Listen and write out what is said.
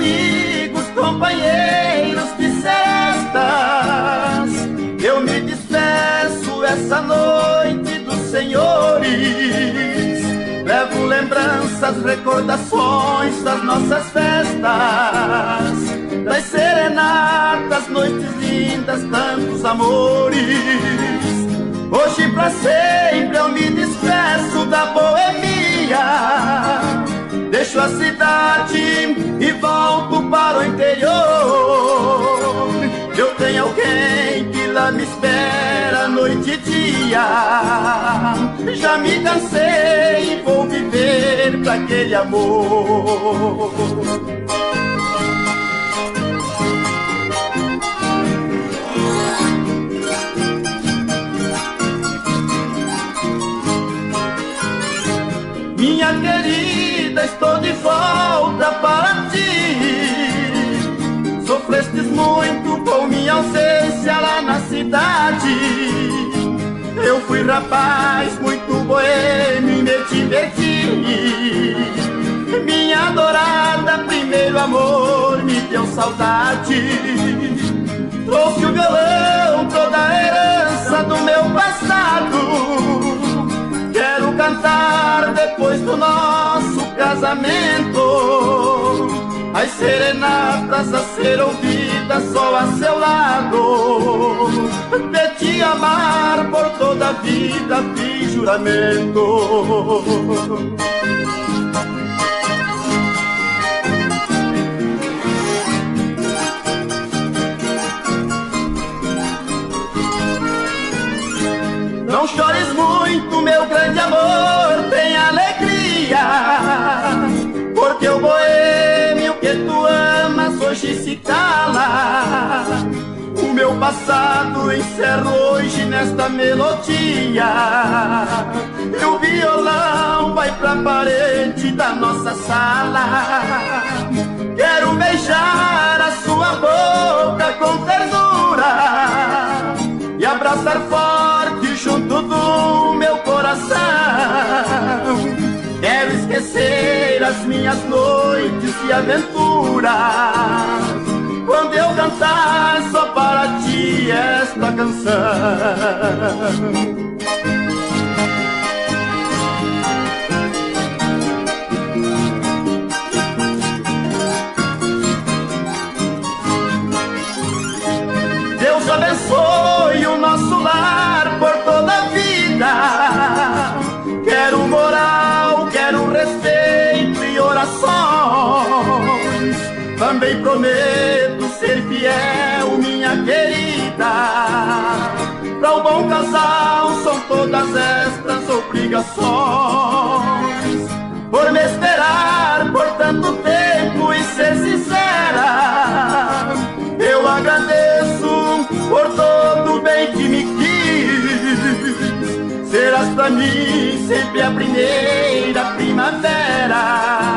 amigos, companheiros de cestas, eu me despeço essa noite dos senhores. Levo lembranças, recordações das nossas festas, das serenatas, noites lindas, tantos amores. Hoje pra sempre eu me despeço da boemia, deixo a cidade e volto para o interior. Eu tenho alguém que lá me espera noite e dia. Já me cansei e vou viver pra aquele amor. Minha querida, estou de volta para ti. Sofrestes muito com minha ausência lá na cidade. Eu fui rapaz muito boêmio e me diverti. Minha adorada, primeiro amor, me deu saudade. Trouxe o violão, toda a herança do meu passado. Quero cantar depois do nosso casamento as serenatas a ser ouvidas só a seu lado. De te amar por toda a vida fiz juramento. Não chores muito, meu grande amor, tem alegria, porque o boêmio que tu amas hoje se cala. O meu passado encerro hoje nesta melodia, e o violão vai pra parede da nossa sala. Quero beijar a sua boca com ternura e abraçar forte junto do meu coração. Quero esquecer as minhas noites e aventuras, quando eu cantar só para ti esta canção. Deus abençoe o nosso lar por toda a vida. Quero moral, quero respeito e orações. Também prometo ser fiel, minha querida. Para o bom casal são todas estas obrigações. Por me esperar por tanto tempo e ser sincera, eu agradeço por todo o bem que me quis. Serás pra mim sempre a primeira primavera.